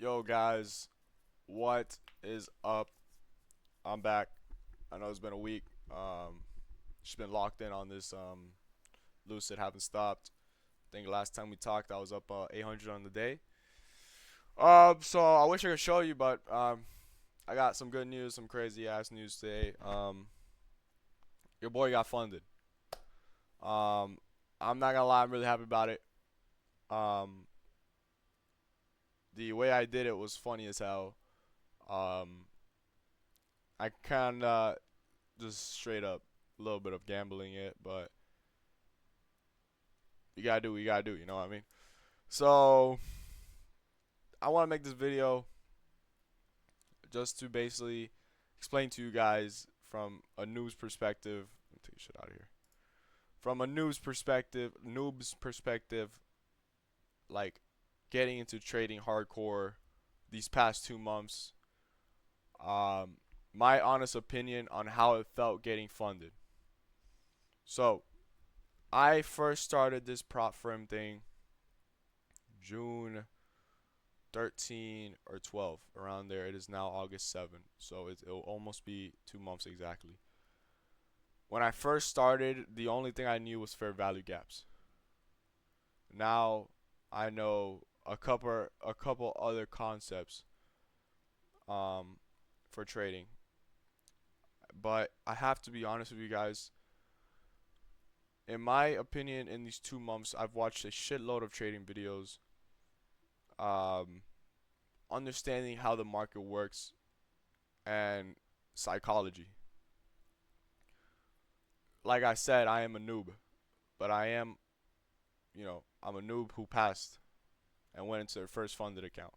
Yo guys, what is up? I'm back. I know it's been a week. Just been locked in on this Lucid, haven't stopped. I think last time we talked I was up 800 on the day. So I wish I could show you, but I got some good news, some crazy ass news today. Your boy got funded. Um I'm not gonna lie, I'm really happy about it. Um the way I did it was funny as hell. Um I kinda just straight up a little bit of gambling it, but you gotta do what you gotta do, you know what I mean? So I wanna make this video just to basically explain to you guys from a news perspective. Let me take shit out of here. From a news perspective, noob's perspective, like getting into trading hardcore these past 2 months. Um, my honest opinion on how it felt getting funded. So I first started this prop firm thing June 13 or 12, around there. It is now August 7th, so it'll almost be 2 months exactly. When I first started, the only thing I knew was fair value gaps. Now I know a couple other concepts um, for trading, but I have to be honest with you guys. In my opinion, in these 2 months, I've watched a shitload of trading videos, um, understanding how the market works and psychology. Like I said, I am a noob, but I'm a noob who passed and went into their first funded account.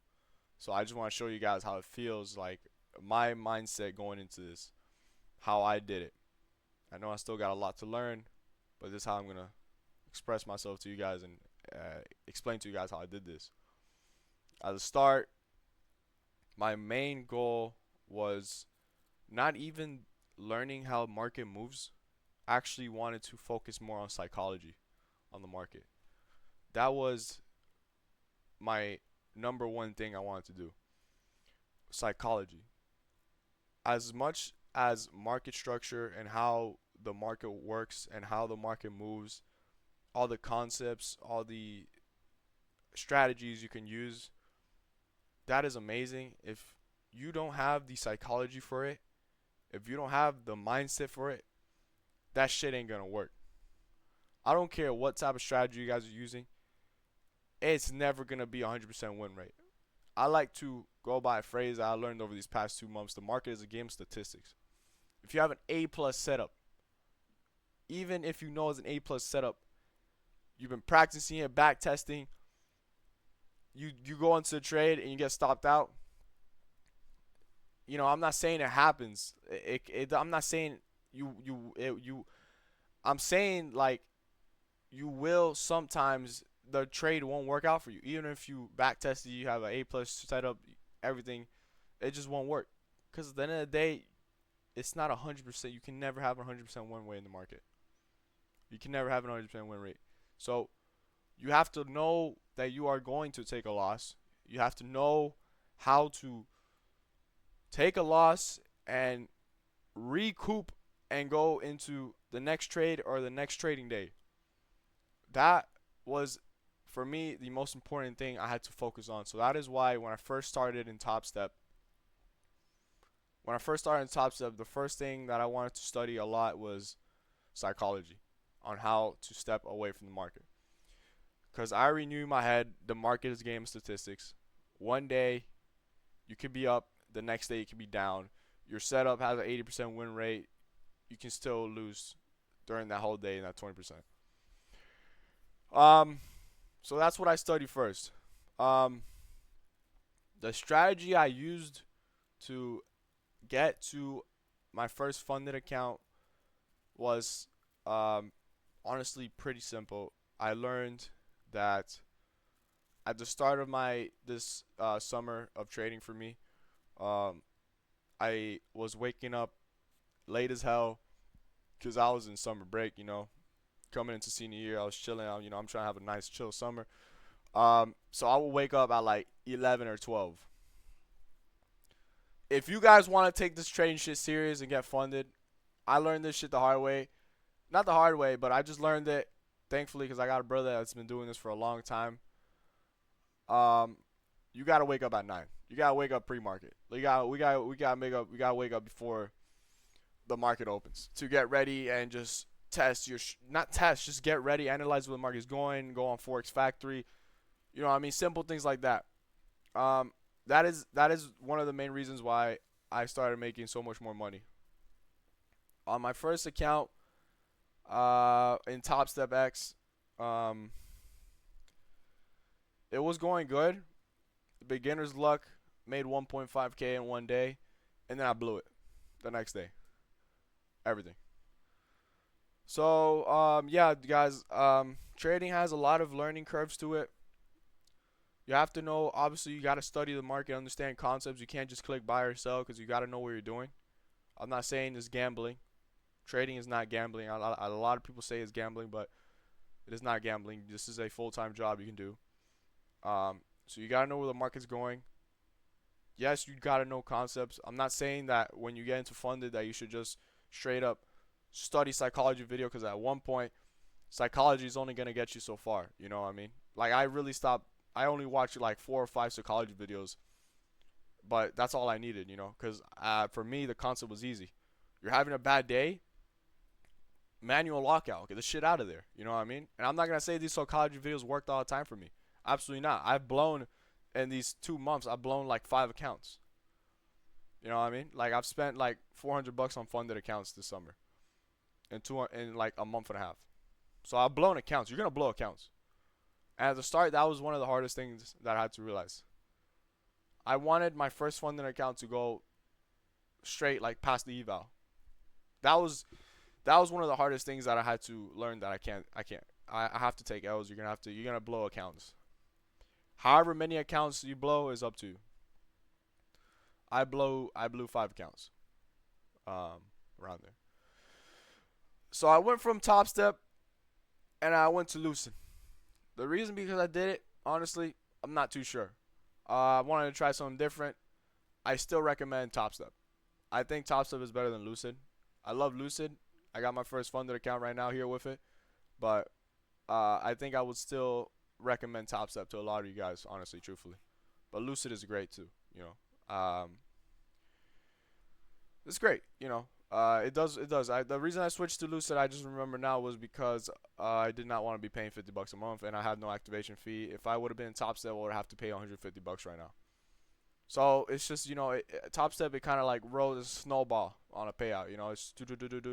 So I just want to show you guys how it feels, like my mindset going into this, how I did it. I know I still got a lot to learn, but this is how I'm gonna express myself to you guys and explain to you guys how I did this. At the start, my main goal was not even learning how market moves. I actually wanted to focus more on psychology on the market. That was my number one thing I wanted to do. Psychology. As much as market structure and how the market works and how the market moves, all the concepts, all the strategies you can use, that is amazing. If you don't have the psychology for it, if you don't have the mindset for it, that shit ain't gonna work. I don't care what type of strategy you guys are using, it's never gonna be 100% win rate. I like to go by a phrase I learned over these past 2 months. The market is a game of statistics. If you have an A plus setup, even if you know it's an A plus setup, you've been practicing it, back testing, you go into the trade and you get stopped out. I'm not saying it happens. I'm not saying you. I'm saying like you will sometimes the trade won't work out for you. Even if you back tested, you have an A plus setup, everything, it just won't work. Because at the end of the day, it's not 100%. You can never have 100% win rate in the market. You can never have a 100% win rate. So you have to know that you are going to take a loss. You have to know how to take a loss and recoup and go into the next trade or the next trading day. That was, for me, the most important thing I had to focus on. So that is why when I first started in Top Step, the first thing that I wanted to study a lot was psychology on how to step away from the market. Because I already knew in my head the market is a game of statistics. One day you could be up, the next day you could be down. Your setup has an 80% win rate. You can still lose during that whole day in that 20%. Um, so that's what I studied first. Um, the strategy I used to get to my first funded account was honestly pretty simple. I learned that at the start of my this summer of trading for me, um, I was waking up late as hell because I was in summer break. Coming into senior year, I was chilling out. I'm trying to have a nice chill summer. So I will wake up at like 11 or 12. if you guys want to take this trading shit serious and get funded, I learned this shit the hard way. Not the hard way, but I just learned it thankfully because I got a brother that's been doing this for a long time. Um, you gotta wake up at 9. You gotta wake up pre-market. We gotta wake up before the market opens to get ready and just test your not test, just get ready, analyze where the market's going, go on Forex Factory. You know what I mean? Simple things like that. Um, that is one of the main reasons why I started making so much more money. On my first account, in Top Step X, um, it was going good. Beginner's luck, made 1.5K in one day, and then I blew it the next day. Everything. So, yeah, guys, trading has a lot of learning curves to it. You have to know, obviously, you got to study the market, understand concepts. You can't just click buy or sell because you got to know what you're doing. I'm not saying it's gambling. Trading is not gambling. A lot of people say it's gambling, but it is not gambling. This is a full-time job you can do. So you got to know where the market's going. Yes, you got to know concepts. I'm not saying that when you get into funded that you should just straight up study psychology video because at one point, psychology is only going to get you so far. You know what I mean? Like, I really stopped. I only watched like 4 or 5 psychology videos, but that's all I needed, you know, because for me, the concept was easy. You're having a bad day, manual lockout, get the shit out of there. You know what I mean? And I'm not going to say these psychology videos worked all the time for me. Absolutely not. I've blown, in these 2 months, I've blown like 5 accounts. You know what I mean? Like, I've spent like $400 on funded accounts this summer in like a month and a half. So I've blown accounts. You're going to blow accounts. And at the start, that was one of the hardest things that I had to realize. I wanted my first funded account to go straight, like past the eval. That was one of the hardest things that I had to learn that I can't. I have to take L's. You're gonna blow accounts. However many accounts you blow is up to you. I blew 5 accounts. Around there. So I went from Top Step and I went to Lucid. The reason because I did it, honestly, I'm not too sure. I wanted to try something different. I still recommend Top Step. I think Top Step is better than Lucid. I love Lucid. I got my first funded account right now here with it. But I think I would still recommend Top Step to a lot of you guys, honestly, truthfully. But Lucid is great too, you know. It's great, you know. It does. The reason I switched to Lucid, I just remember now, was because I did not want to be paying $50 a month, and I had no activation fee. If I would have been in Top Step, I would have to pay $150 right now. So it's just, you know, Top Step, it kind of like rolls a snowball on a payout. You know, it's do.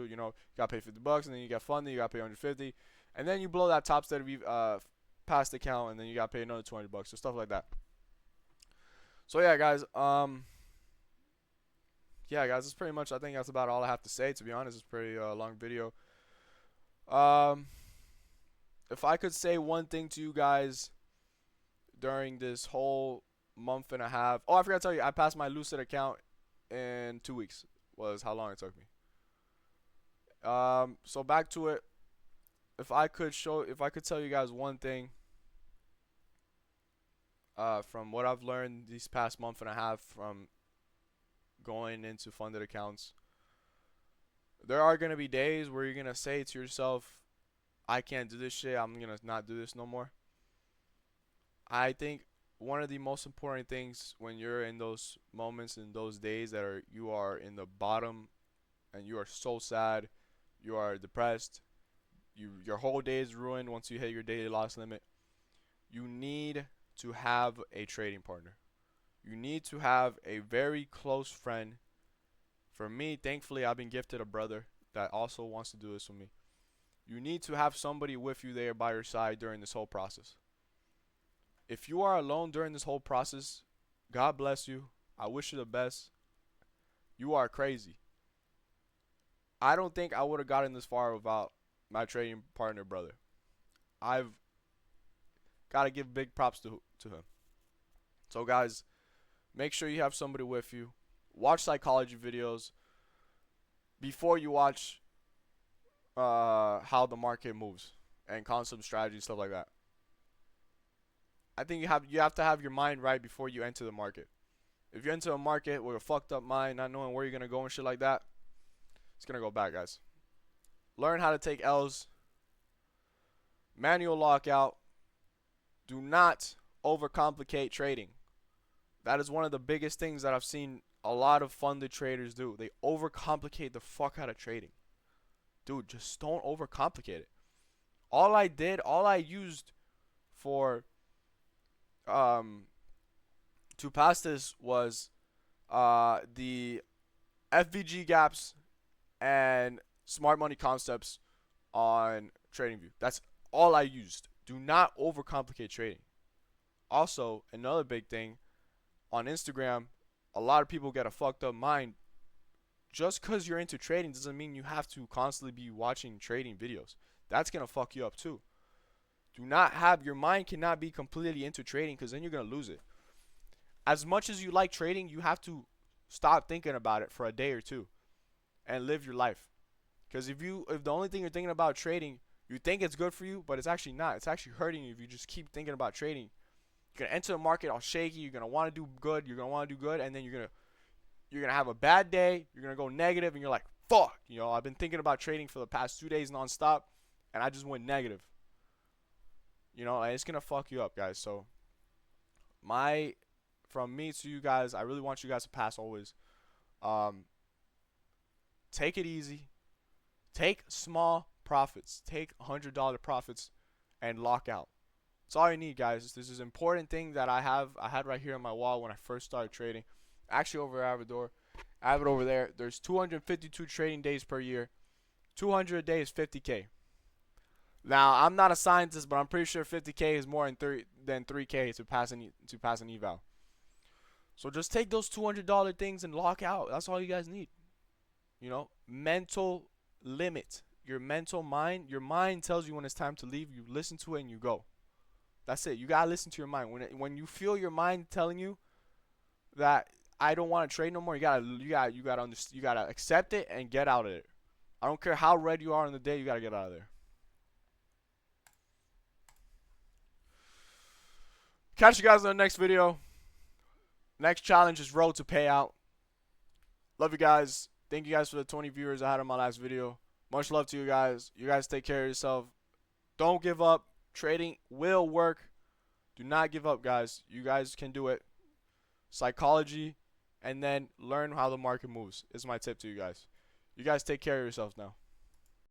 You know, you gotta pay $50, and then you get funded, you gotta pay $150, and then you blow that Top Step past account, and then you gotta pay another $20 or stuff like that. So yeah, guys. Yeah, guys, that's pretty much. I think that's about all I have to say. To be honest, it's a pretty long video. If I could say one thing to you guys during this whole month and a half. Oh, I forgot to tell you, I passed my Lucid account in 2 weeks. Was how long it took me. So back to it. If I could tell you guys one thing, from what I've learned these past month and a half from going into funded accounts, there are gonna be days where you're gonna say to yourself, I can't do this shit, I'm gonna not do this no more. I think one of the most important things when you're in those moments, in those days that you are in the bottom and you are so sad, you are depressed, your whole day is ruined once you hit your daily loss limit, you need to have a trading partner. You need to have a very close friend. For me, thankfully, I've been gifted a brother that also wants to do this with me. You need to have somebody with you there by your side during this whole process. If you are alone during this whole process, God bless you. I wish you the best. You are crazy. I don't think I would have gotten this far without my trading partner brother. I've got to give big props to him. So guys, make sure you have somebody with you. Watch psychology videos before you watch how the market moves and concept strategy, stuff like that. I think you have to have your mind right before you enter the market. If you're into a market with a fucked up mind, not knowing where you're gonna go and shit like that, it's gonna go bad, guys. Learn how to take L's. Manual lockout. Do not overcomplicate trading. That is one of the biggest things that I've seen a lot of funded traders do. They overcomplicate the fuck out of trading. Dude, just don't overcomplicate it. All I used for to pass this was the FVG gaps and smart money concepts on TradingView. That's all I used. Do not overcomplicate trading. Also, another big thing on Instagram, a lot of people get a fucked up mind. Just because you're into trading doesn't mean you have to constantly be watching trading videos. That's gonna fuck you up too. Do not have your mind cannot be completely into trading because then you're gonna lose it. As much as you like trading, you have to stop thinking about it for a day or two and live your life. Because if the only thing you're thinking about trading, you think it's good for you, but it's actually not. It's actually hurting you if you just keep thinking about trading. You're gonna enter the market all shaky. You're gonna want to do good. You're gonna want to do good, and then you're gonna have a bad day. You're gonna go negative, and you're like, fuck. I've been thinking about trading for the past 2 days nonstop, and I just went negative. And it's gonna fuck you up, guys. So from me to you guys, I really want you guys to pass always. Take it easy. Take small profits. Take $100 profits and lock out. That's all you need, guys. This is an important thing that I had right here on my wall when I first started trading. Actually, over at Avador. I have it over there. There's 252 trading days per year. 200 a day is 50K. Now, I'm not a scientist, but I'm pretty sure 50K is more than 3K to pass an eval. So just take those $200 things and lock out. That's all you guys need. Mental limit. Your mental mind. Your mind tells you when it's time to leave. You listen to it and you go. That's it. You gotta listen to your mind. When you feel your mind telling you that I don't want to trade no more, you gotta accept it and get out of it. I don't care how red you are in the day. You gotta get out of there. Catch you guys in the next video. Next challenge is road to payout. Love you guys. Thank you guys for the 20 viewers I had on my last video. Much love to you guys. You guys take care of yourself. Don't give up. Trading will work. Do not give up, guys. You guys can do it. Psychology, and then learn how the market moves is my tip to you guys. You guys take care of yourselves now.